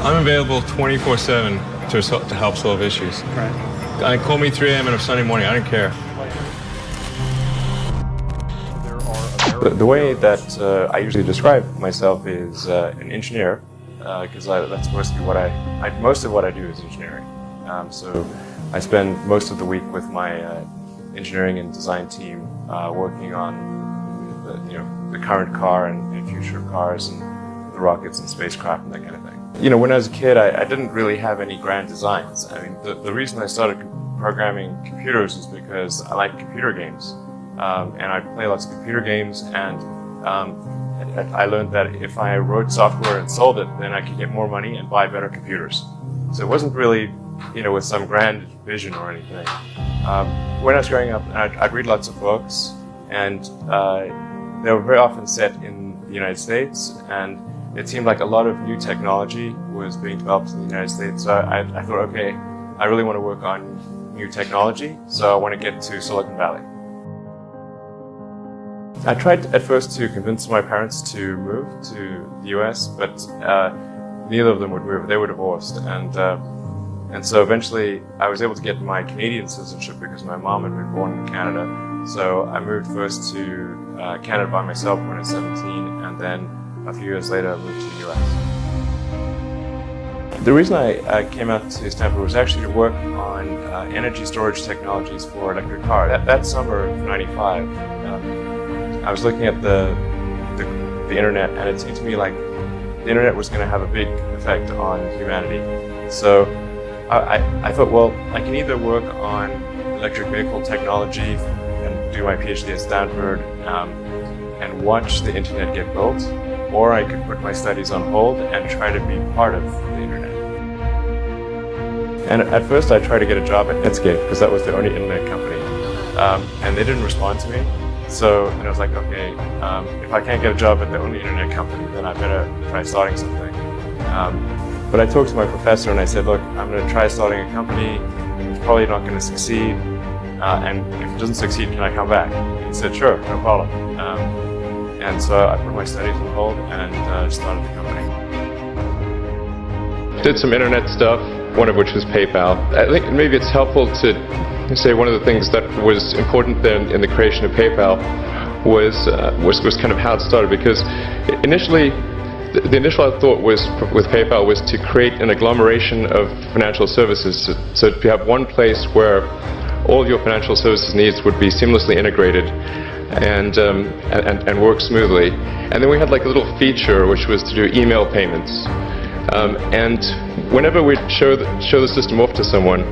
I'm available 24/7 to help solve issues. Right. Call me 3 a.m. on a Sunday morning. I don't care. The way that I usually describe myself is an engineer, because that's mostly what most of what I do is engineering. So I spend most of the week with my engineering and design team working on the current car and future cars and the rockets and spacecraft and that kind of thing. When I was a kid, I didn't really have any grand designs. I mean, the reason I started programming computers is because I like computer games. And I play lots of computer games, and I learned that if I wrote software and sold it, then I could get more money and buy better computers. So it wasn't really, with some grand vision or anything. When I was growing up, I'd read lots of books, and they were very often set in the United States, and it seemed like a lot of new technology was being developed in the United States. So I thought, okay, I really want to work on new technology, so I want to get to Silicon Valley. I tried at first to convince my parents to move to the US, but neither of them would move. They were divorced, and so eventually I was able to get my Canadian citizenship because my mom had been born in Canada. So I moved first to Canada by myself when I was 17, and then a few years later I moved to the US. The reason I came out to Stanford was actually to work on energy storage technologies for electric cars. That summer of '95, I was looking at the internet, and it seemed to me like the internet was going to have a big effect on humanity. So I thought, well, I can either work on electric vehicle technology and do my PhD at Stanford and watch the internet get built, or I could put my studies on hold and try to be part of the internet. And at first I tried to get a job at Netscape because that was the only internet company, and they didn't respond to me. So I was like, okay, if I can't get a job at the only internet company, then I better try starting something. But I talked to my professor and I said, look, I'm going to try starting a company. It's probably not going to succeed. And if it doesn't succeed, can I come back? He said, sure, no problem. And so I put my studies on hold and started the company. Did some internet stuff, one of which was PayPal. I think maybe it's helpful to say one of the things that was important then in the creation of PayPal was kind of how it started, because initially the initial thought was with PayPal was to create an agglomeration of financial services, so you have one place where all of your financial services needs would be seamlessly integrated and work smoothly. And then we had like a little feature which was to do email payments, and whenever we'd show the system off to someone,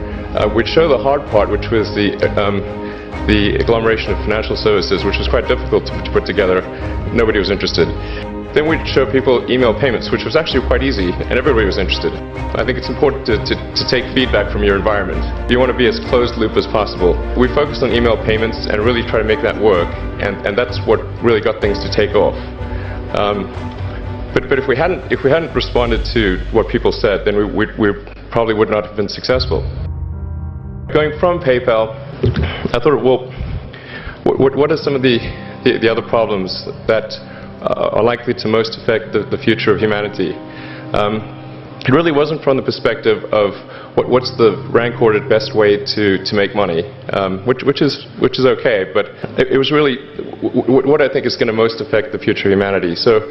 we'd show the hard part, which was the agglomeration of financial services, which was quite difficult to put together. Nobody was interested. Then we'd show people email payments, which was actually quite easy, and everybody was interested. I think it's important to take feedback from your environment. You want to be as closed loop as possible. We focused on email payments and really try to make that work, and that's what really got things to take off. But if we hadn't responded to what people said, then we probably would not have been successful. Going from PayPal, I thought, well, what are some of the other problems that are likely to most affect the future of humanity? It really wasn't from the perspective of what's the rank-ordered best way to make money, which is okay, but it was really what I think is going to most affect the future of humanity. So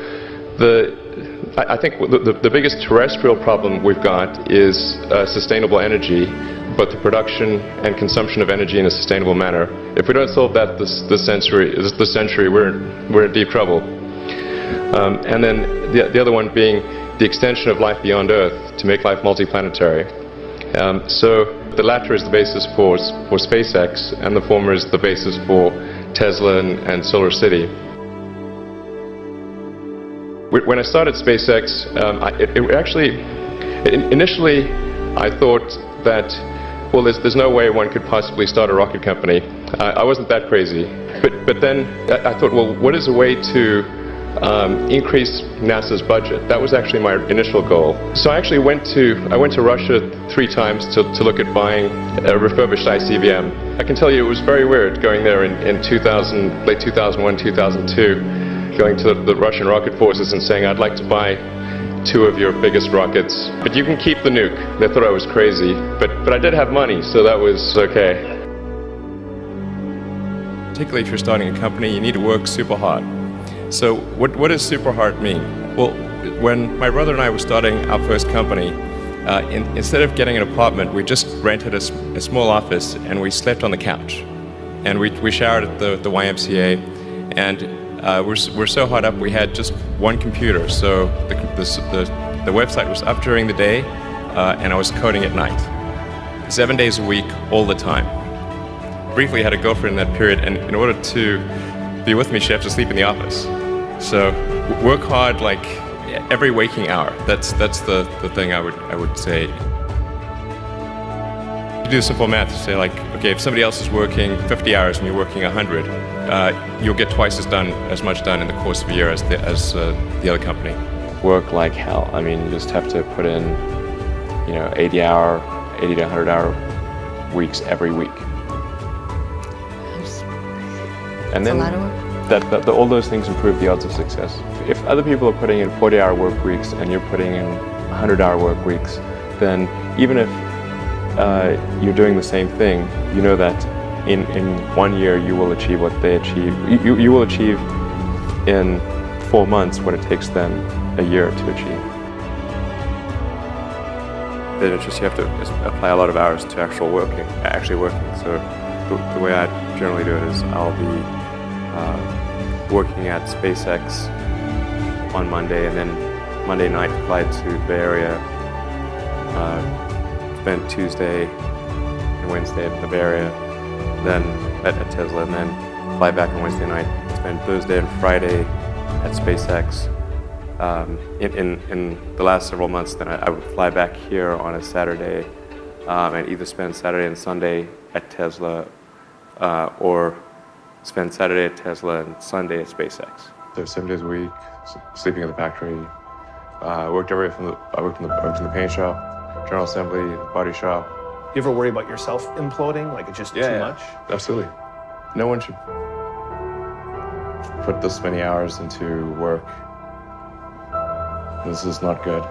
I think the biggest terrestrial problem we've got is sustainable energy, but the production and consumption of energy in a sustainable manner. If we don't solve that this century, we're in deep trouble. And then the other one being the extension of life beyond Earth to make life multiplanetary. So the latter is the basis for SpaceX, and the former is the basis for Tesla and Solar City. When I started SpaceX, initially I thought that, well, there's no way one could possibly start a rocket company. I wasn't that crazy. But then I thought, well, what is a way to increase NASA's budget? That was actually my initial goal. So I actually went to Russia 3 times to look at buying a refurbished ICBM. I can tell you it was very weird going there in late 2001, 2002, going to the Russian rocket forces and saying, I'd like to buy two of your biggest rockets, but you can keep the nuke. They thought I was crazy, but I did have money, so that was okay. Particularly if you're starting a company, you need to work super hard. So what does super hard mean? Well, when my brother and I were starting our first company, instead of getting an apartment, we just rented a small office and we slept on the couch. And we showered at the YMCA, and we're so hot up we had just one computer. So the website was up during the day, and I was coding at night. 7 days a week, all the time. Briefly had a girlfriend in that period, and in order to be with me, she had to sleep in the office. So work hard like every waking hour. That's the thing I would say. You do simple math. You say like, okay, if somebody else is working 50 hours and you're working 100, you'll get twice as much done in the course of a year as the other company. Work like hell. I mean, you just have to put in, 80 to 100 hour weeks every week. And then That's a lot of work. all those things improve the odds of success. If other people are putting in 40-hour work weeks and you're putting in 100-hour work weeks, then even if you're doing the same thing, you know that in 1 year you will achieve what they achieve. You will achieve in 4 months what it takes them a year to achieve. Then it's just you have to apply a lot of hours to actually working. So the way I generally do it is I'll be working at SpaceX on Monday, and then Monday night fly to the Bay Area, spend Tuesday and Wednesday at the Bay Area, then at Tesla, and then fly back on Wednesday night, spend Thursday and Friday at SpaceX. In the last several months, then I would fly back here on a Saturday and either spend Saturday and Sunday at Tesla or spend Saturday at Tesla and Sunday at SpaceX. So 7 days a week, sleeping in the factory. I worked in the paint shop, general assembly, body shop. You ever worry about yourself imploding? Like it's just too much? Absolutely. No one should put this many hours into work. This is not good.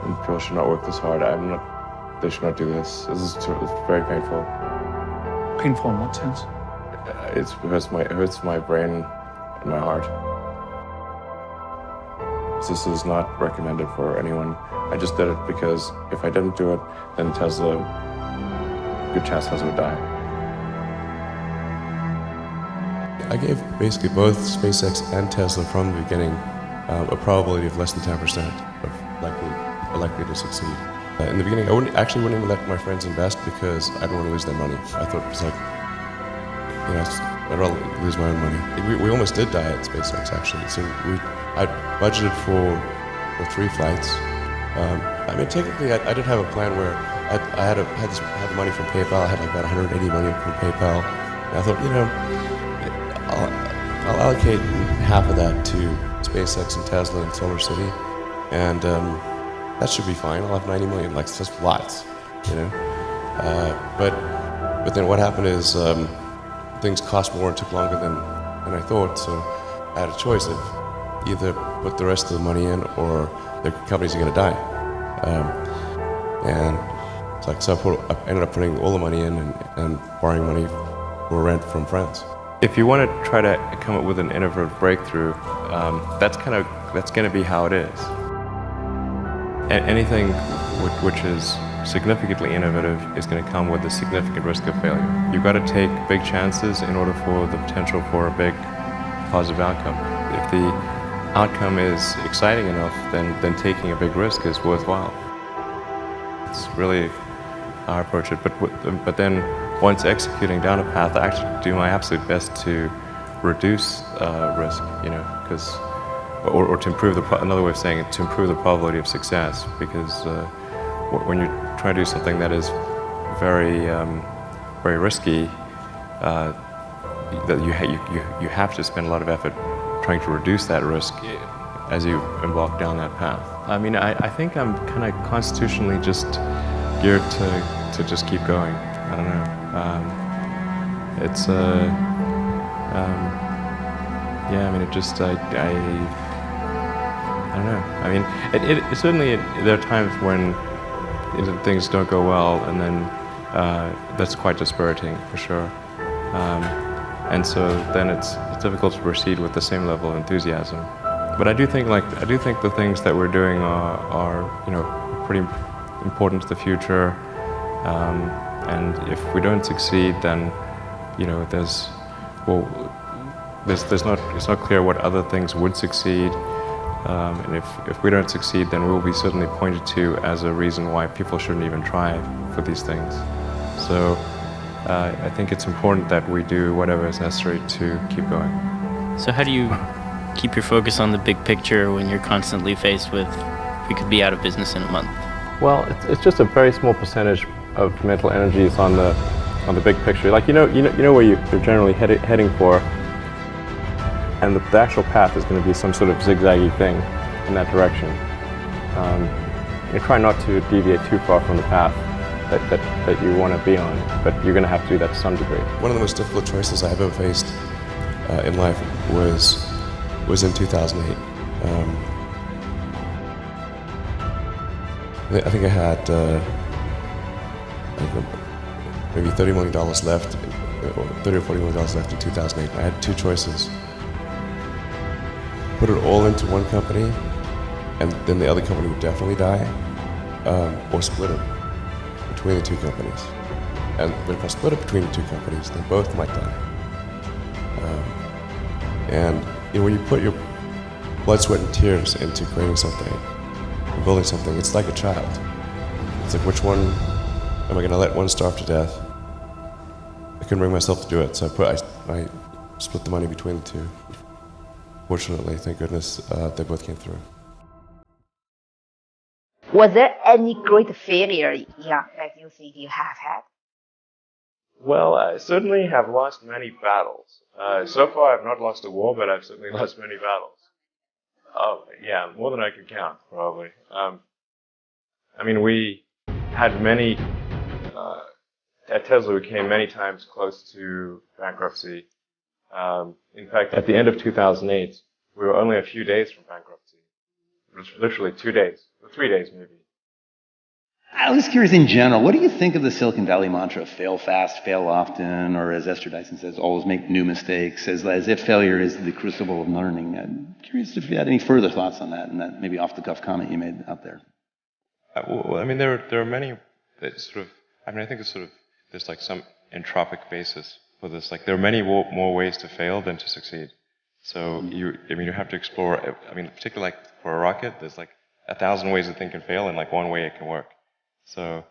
And people should not work this hard. They should not do this. It's very painful. Painful in what sense? It hurts my brain and my heart. This is not recommended for anyone. I just did it because if I didn't do it, then Tesla, good chance Tesla would die. I gave basically both SpaceX and Tesla from the beginning a probability of less than 10% of likely to succeed. In the beginning, I wouldn't even let my friends invest because I don't want to lose their money. I thought it was like, I'd rather lose my own money. We almost did die at SpaceX actually. So I budgeted for 3 flights. I mean, technically, I did have a plan where I had the money from PayPal. I had like about 180 million from PayPal. And I thought, I'll allocate half of that to SpaceX and Tesla and Solar City, and that should be fine. I'll have 90 million. Like, it's just lots, But then what happened is things cost more and took longer than I thought. So I had a choice of either put the rest of the money in or the companies are going to die. And it's like, so I ended up putting all the money in and borrowing money for rent from friends. If you want to try to come up with an innovative breakthrough, that's going to be how it is. Anything which is significantly innovative is going to come with a significant risk of failure. You've got to take big chances in order for the potential for a big positive outcome. If the outcome is exciting enough, then taking a big risk is worthwhile. It's really how I approach it. But then once executing down a path, I actually do my absolute best to reduce risk, because, or to improve another way of saying it, to improve the probability of success, because when you try to do something that is very, very risky, that you have to spend a lot of effort trying to reduce that risk as you embark down that path. I mean, I think I'm kind of constitutionally just geared to just keep going. I don't know. It's yeah. I mean, it just I I don't know. I mean, it certainly there are times when things don't go well, and then that's quite dispiriting for sure. And so then it's difficult to proceed with the same level of enthusiasm. But I do think the things that we're doing are pretty important to the future. And if we don't succeed, then it's not clear what other things would succeed. And if we don't succeed, then we'll be certainly pointed to as a reason why people shouldn't even try for these things. So I think it's important that we do whatever is necessary to keep going. So how do you keep your focus on the big picture when you're constantly faced with, we could be out of business in a month? Well, it's just a very small percentage of mental energy is on the big picture. Like you know where you're generally heading for. And the actual path is going to be some sort of zigzaggy thing in that direction. You try not to deviate too far from the path that you want to be on, but you're going to have to do that to some degree. One of the most difficult choices I've ever faced in life was in 2008. I think I had maybe $30 million left, or $30 or $40 million left in 2008. I had two choices. Put it all into one company, and then the other company would definitely die, or split it between the two companies. But if I split it between the two companies, then both might die. And when you put your blood, sweat, and tears into creating something, or building something, it's like a child. It's like, which one am I going to let one starve to death? I couldn't bring myself to do it, so I split the money between the two. Fortunately, thank goodness, they both came through. Was there any great failure that you think you have had? Well, I certainly have lost many battles. So far, I've not lost a war, but I've certainly lost many battles. Oh, yeah, more than I can count, probably. I mean, we had many, at Tesla, we came many times close to bankruptcy. In fact, at the end of 2008, we were only a few days from bankruptcy. Literally 2 days, or 3 days maybe. I was curious in general, what do you think of the Silicon Valley mantra, fail fast, fail often, or as Esther Dyson says, always make new mistakes, as if failure is the crucible of learning? I'm curious if you had any further thoughts on that, and that maybe off-the-cuff comment you made out there. Well, I mean, there are many that sort of, I mean, I think there's like some entropic basis for this. Like, there are many more ways to fail than to succeed. So you have to explore, I mean, particularly like for a rocket, there's like 1,000 ways a thing can fail and like one way it can work. So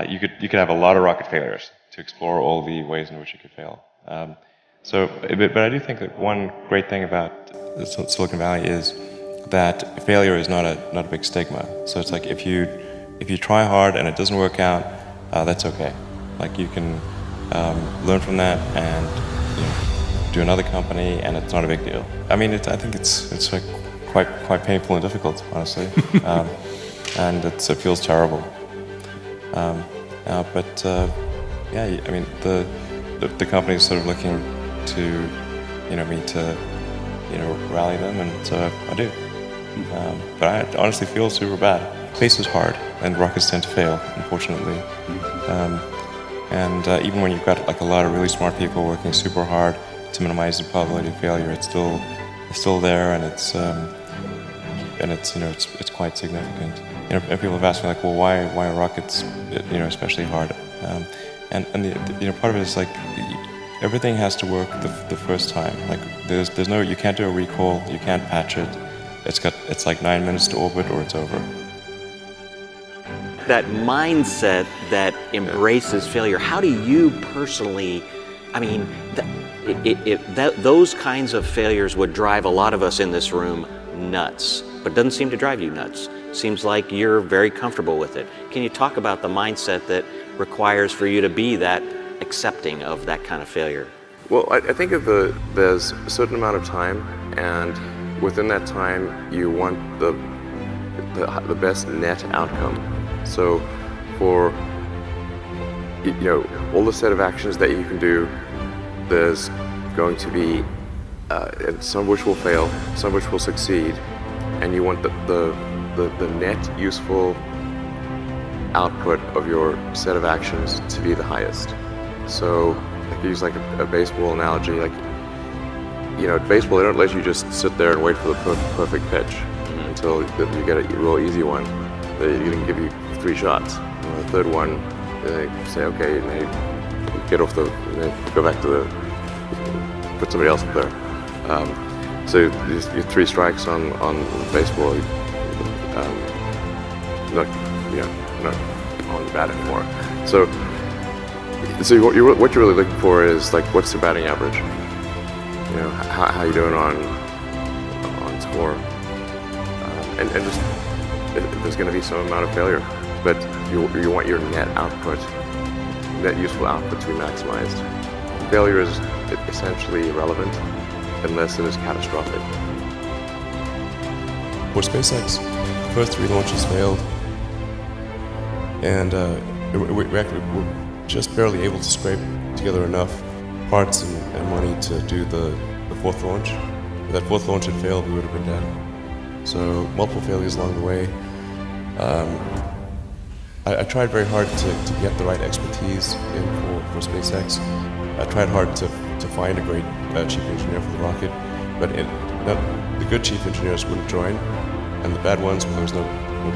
you could have a lot of rocket failures to explore all the ways in which it could fail. But I do think that one great thing about Silicon Valley is that failure is not a big stigma. So it's like if you try hard and it doesn't work out, that's okay. Like you can learn from that and do another company, and it's not a big deal. I mean, I think it's like quite painful and difficult, honestly, and it feels terrible. Yeah, I mean, the company is sort of looking to me to rally them, and so I do. But I honestly feel super bad. Space is hard, and rockets tend to fail, unfortunately. Even when you've got like a lot of really smart people working super hard to minimize the probability of failure, it's still there, and it's quite significant. And people have asked me like, well, why are rockets especially hard? And part of it is like everything has to work the first time. Like there's no, you can't do a recall, you can't patch it. It's like 9 minutes to orbit or it's over. That mindset that embraces failure, how do you personally, I mean, those kinds of failures would drive a lot of us in this room nuts, but it doesn't seem to drive you nuts. Seems like you're very comfortable with it. Can you talk about the mindset that requires for you to be that accepting of that kind of failure? Well, I think there's a certain amount of time, and within that time, you want the best net outcome. So for all the set of actions that you can do, there's going to be some of which will fail, some of which will succeed, and you want the net useful output of your set of actions to be the highest. So I could use like a baseball analogy. Like, you know, baseball, they don't let you just sit there and wait for the perfect pitch until you get a real easy one. They're going to give you 3 shots. And the third one, they say, okay, and they get off and they go back to put somebody else up there. So your 3 strikes on baseball, not on the bat anymore. So what you're really looking for is like, what's the batting average? You know, how you doing on score? And just there's going to be some amount of failure, but you want your net output, net useful output to be maximized. Failure is essentially irrelevant unless it is catastrophic. For SpaceX, the first 3 launches failed, and we're just barely able to scrape together enough parts and money to do the 4th launch. If that 4th launch had failed, we would have been dead. So multiple failures along the way. I tried very hard to get the right expertise in for SpaceX. I tried hard to find a great chief engineer for the rocket, but the good chief engineers wouldn't join, and the bad ones, well, there was no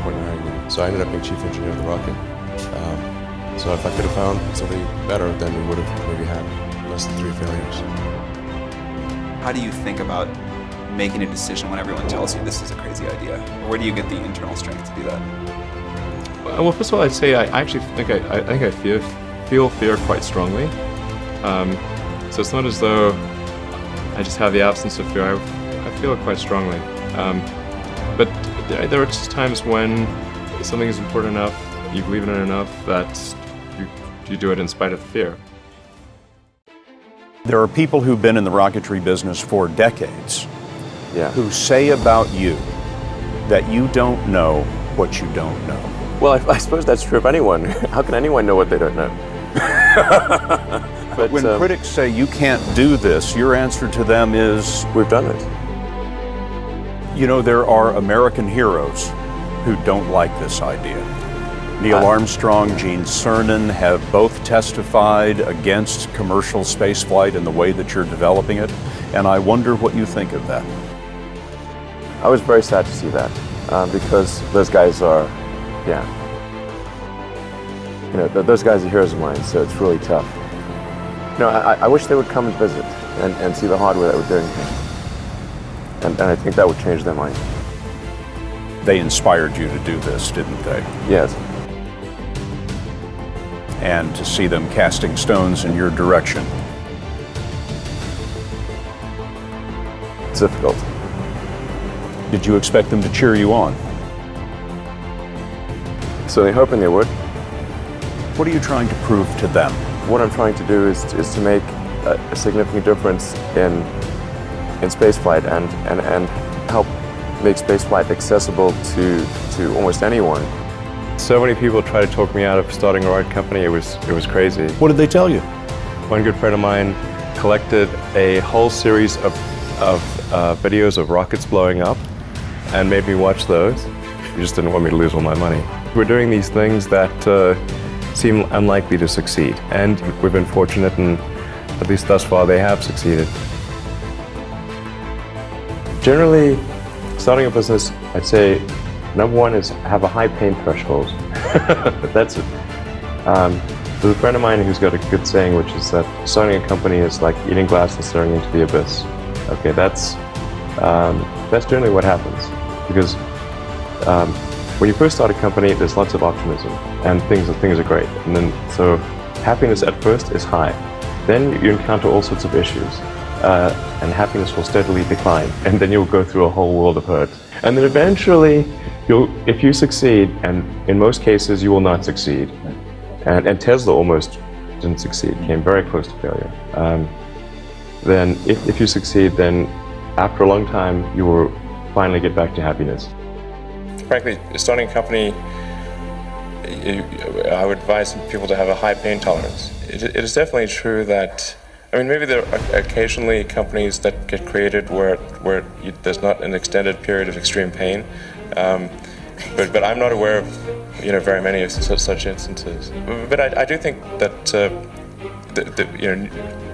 point in hiring them. So I ended up being chief engineer of the rocket. So if I could have found somebody better, then we would have maybe had less than 3 failures. How do you think about making a decision when everyone tells you this is a crazy idea? Or where do you get the internal strength to do that? Well, first of all, I'd say I actually think I feel fear quite strongly. So it's not as though I just have the absence of fear. I feel it quite strongly. But there are just times when something is important enough, you believe in it enough, that you do it in spite of the fear. There are people who've been in the rocketry business for decades who say about you that you don't know what you don't know. Well, I suppose that's true of anyone. How can anyone know what they don't know? But when critics say you can't do this, your answer to them is, we've done it. You know, there are American heroes who don't like this idea. Neil Armstrong, Gene Cernan have both testified against commercial spaceflight and the way that you're developing it, and I wonder what you think of that. I was very sad to see that, because those guys are, you know, those guys are heroes of mine, so it's really tough. You know, I wish they would come and visit and see the hardware that we're doing here. And I think that would change their mind. They inspired you to do this, didn't they? Yes. And to see them casting stones in your direction. It's difficult. Did you expect them to cheer you on? Certainly hoping they would. What are you trying to prove to them? What I'm trying to do is to make a significant difference in spaceflight and help make spaceflight accessible to almost anyone. So many people try to talk me out of starting a rocket company. It was crazy. What did they tell you? One good friend of mine collected a whole series of videos of rockets blowing up and made me watch those. He just didn't want me to lose all my money. We're doing these things that seem unlikely to succeed, and we've been fortunate, and at least thus far they have succeeded. Generally, starting a business, I'd say number one is have a high pain threshold. That's it. There's a friend of mine who's got a good saying, which is that starting a company is like eating glass and staring into the abyss. Okay, that's generally what happens, because when you first start a company, there's lots of optimism and things are great, and then so happiness at first is high. Then you encounter all sorts of issues, and happiness will steadily decline, and then you'll go through a whole world of hurt. And then eventually, if you succeed, and in most cases you will not succeed, and Tesla almost didn't succeed, came very close to failure. Then if you succeed, then after a long time, you will finally get back to happiness. Frankly, starting a company, I would advise people to have a high pain tolerance. It is definitely true that I mean, maybe there are occasionally companies that get created where there's not an extended period of extreme pain, but I'm not aware of very many of such instances. But I do think that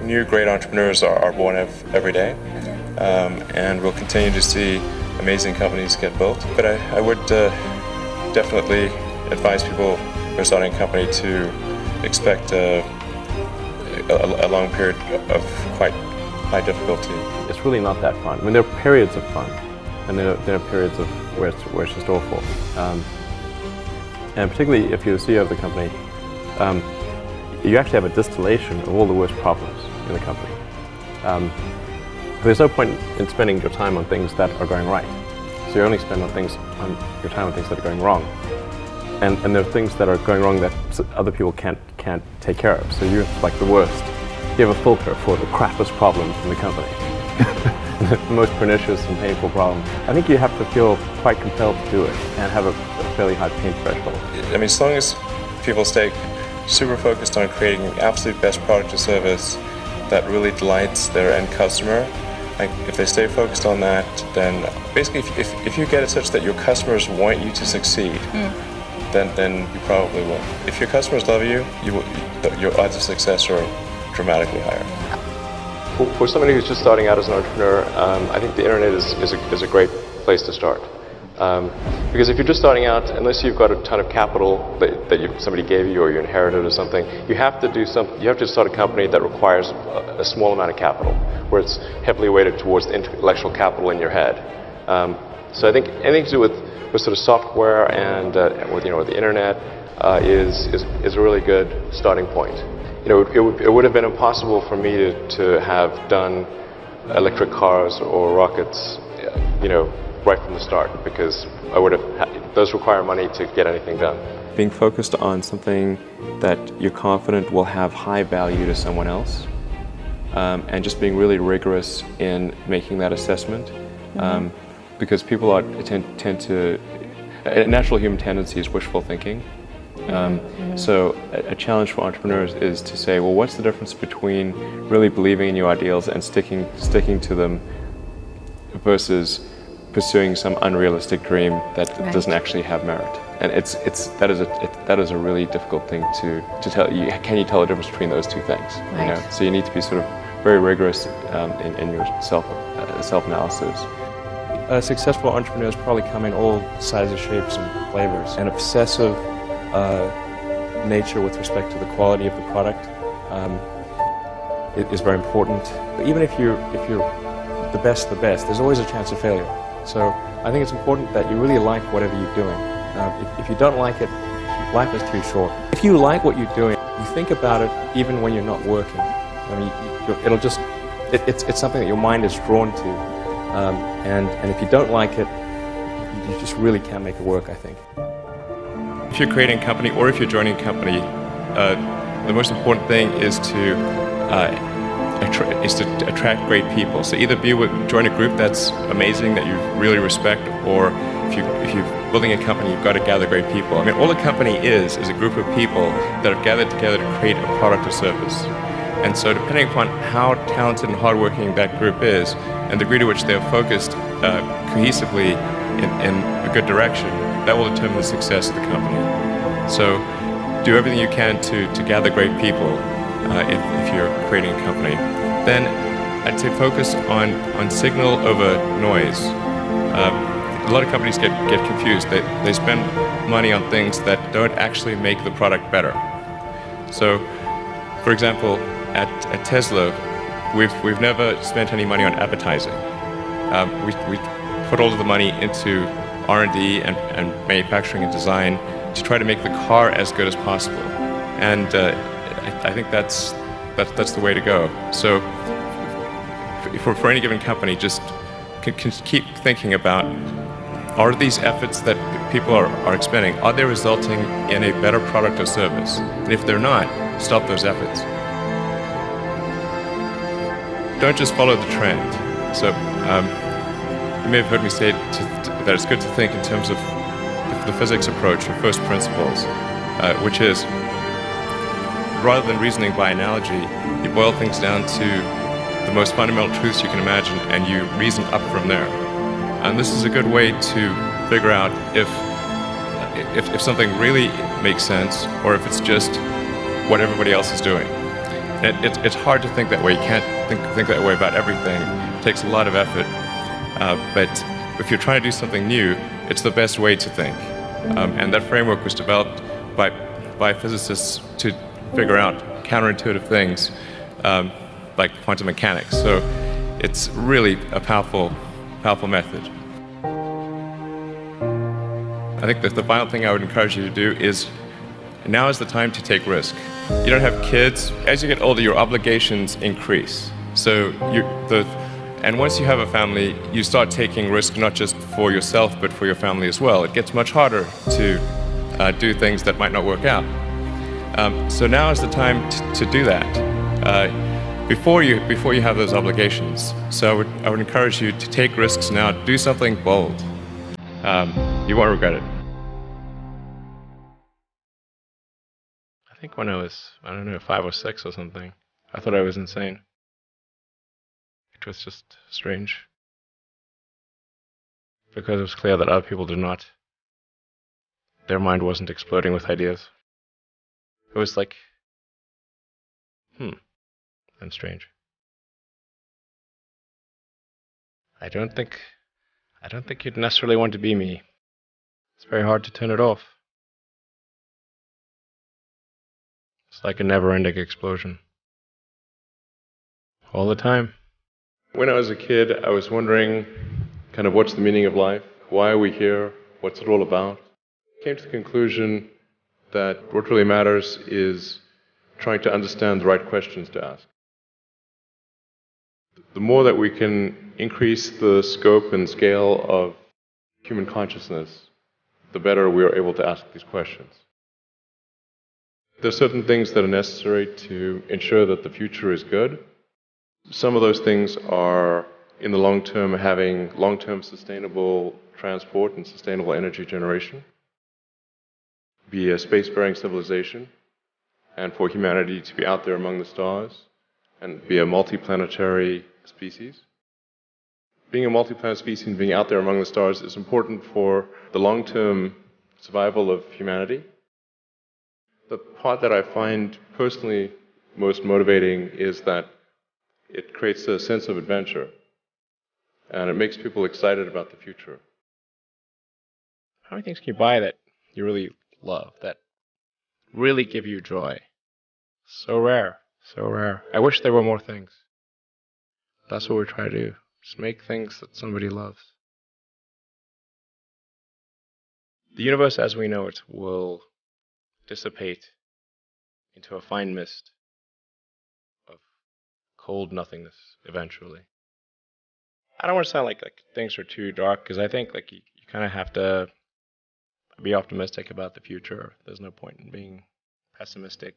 new great entrepreneurs are born every day, and we'll continue to see amazing companies get built. But I would definitely advise people who are starting a company to expect a long period of quite high difficulty. It's really not that fun. I mean, there are periods of fun, and there are periods of where it's just awful. And particularly if you're the CEO of the company, you actually have a distillation of all the worst problems in the company. There's no point in spending your time on things that are going right. So you only spend your time on things that are going wrong. And there are things that are going wrong that other people can't take care of. So you're like the worst. You have a filter for the crappiest problems in the company. The most pernicious and painful problem. I think you have to feel quite compelled to do it and have a fairly high pain threshold. I mean, as long as people stay super focused on creating the absolute best product or service that really delights their end customer, like if they stay focused on that, then basically if you get it such that your customers want you to succeed, then you probably will. If your customers love you, your odds of success are dramatically higher. For somebody who's just starting out as an entrepreneur, I think the internet is a great place to start. Because if you're just starting out, unless you've got a ton of capital that somebody gave you or you inherited or something, you have to start a company that requires a small amount of capital, where it's heavily weighted towards the intellectual capital in your head. So I think anything to do with sort of software and with the internet is a really good starting point. It would have been impossible for me to have done electric cars or rockets, right from the start, because those require money to get anything done. Being focused on something that you're confident will have high value to someone else, and just being really rigorous in making that assessment, because people tend to, a natural human tendency is wishful thinking. So a challenge for entrepreneurs is to say, well, what's the difference between really believing in your ideals and sticking to them versus pursuing some unrealistic dream that doesn't actually have merit? And that is a really difficult thing to tell. Can you tell the difference between those two things? So you need to be sort of very rigorous in your self-analysis. Successful entrepreneurs probably come in all sizes, shapes, and flavors. An obsessive nature with respect to the quality of the product is very important. Even if you're the best, there's always a chance of failure. So I think it's important that you really like whatever you're doing. If you don't like it, life is too short. If you like what you're doing, you think about it even when you're not working. I mean, it's something that your mind is drawn to. And if you don't like it, you just really can't make it work, I think. If you're creating a company or if you're joining a company, the most important thing is to attract great people. So either join a group that's amazing that you really respect, or if you're building a company, you've got to gather great people. I mean, all a company is a group of people that have gathered together to create a product or service. And so depending upon how talented and hardworking that group is, and the degree to which they're focused cohesively in a good direction, that will determine the success of the company. So do everything you can to gather great people if you're creating a company. Then I'd say focus on signal over noise. A lot of companies get confused. They spend money on things that don't actually make the product better. So, for example, at Tesla, we've never spent any money on advertising. We put all of the money into R&D and manufacturing and design to try to make the car as good as possible. And I think that's the way to go. So for any given company, just can keep thinking about, are these efforts that people are expending, are they resulting in a better product or service? And if they're not, stop those efforts. Don't just follow the trend. So you may have heard me say that it's good to think in terms of the physics approach or first principles, which is rather than reasoning by analogy, you boil things down to the most fundamental truths you can imagine, and you reason up from there. And this is a good way to figure out if something really makes sense, or if it's just what everybody else is doing. It's hard to think that way. You can't think that way about everything. It takes a lot of effort. But if you're trying to do something new, it's the best way to think. And that framework was developed by physicists to figure out counterintuitive things like quantum mechanics. So it's really a powerful method. I think that the final thing I would encourage you to do is, now is the time to take risk. You don't have kids. As you get older, your obligations increase. So and once you have a family, you start taking risk not just for yourself, but for your family as well. It gets much harder to do things that might not work out. So now is the time to do that before you have those obligations. So I would encourage you to take risks now. Do something bold. You won't regret it. I think when I was, 5 or 6 or something, I thought I was insane. It was just strange. Because it was clear that other people did not. Their mind wasn't exploding with ideas. It was like, and strange. I don't think you'd necessarily want to be me. It's very hard to turn it off. It's like a never-ending explosion. All the time. When I was a kid, I was wondering kind of what's the meaning of life? Why are we here? What's it all about? I came to the conclusion that what really matters is trying to understand the right questions to ask. The more that we can increase the scope and scale of human consciousness, the better we are able to ask these questions. There are certain things that are necessary to ensure that the future is good. Some of those things are, in the long term, having long-term sustainable transport and sustainable energy generation, be a spacefaring civilization, and for humanity to be out there among the stars, and be a multiplanetary species. Being a multi-planet species and being out there among the stars is important for the long-term survival of humanity. The part that I find personally most motivating is that it creates a sense of adventure, and it makes people excited about the future. How many things can you buy that you really love, that really give you joy? So rare, so rare. I wish there were more things. That's what we try to do. Just make things that somebody loves. The universe as we know it will dissipate into a fine mist of cold nothingness eventually. I don't want to sound like things are too dark, because I think you kind of have to be optimistic about the future. There's no point in being pessimistic.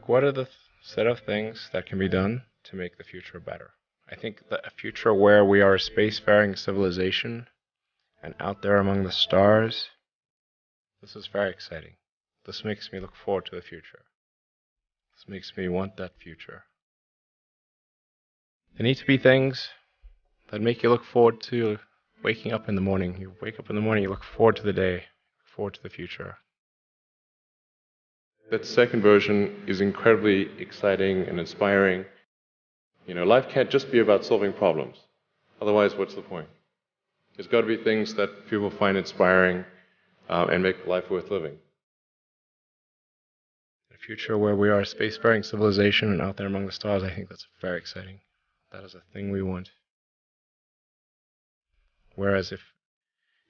What are the set of things that can be done to make the future better? I think that a future where we are a spacefaring civilization and out there among the stars, this is very exciting. This makes me look forward to the future. This makes me want that future. There need to be things that make you look forward to waking up in the morning. You wake up in the morning, you look forward to the day, look forward to the future. That second version is incredibly exciting and inspiring. Life can't just be about solving problems. Otherwise, what's the point? There's got to be things that people find inspiring and make life worth living. A future where we are a spacefaring civilization and out there among the stars, I think that's very exciting. That is a thing we want. Whereas if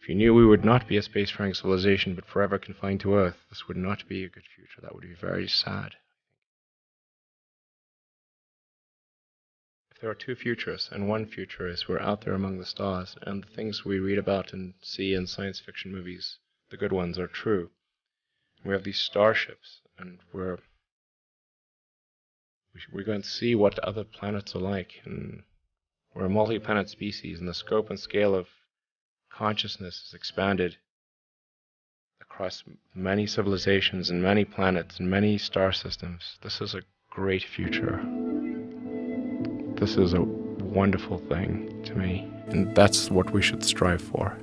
you knew we would not be a spacefaring civilization but forever confined to Earth, this would not be a good future. That would be very sad. If there are two futures, and one future is we're out there among the stars, and the things we read about and see in science fiction movies, the good ones, are true. We have these starships, and we're going to see what other planets are like, and we're a multi-planet species, and the scope and scale of consciousness is expanded across across many civilizations and many planets and many star systems. This is a great future. This is a wonderful thing to me, and that's what we should strive for.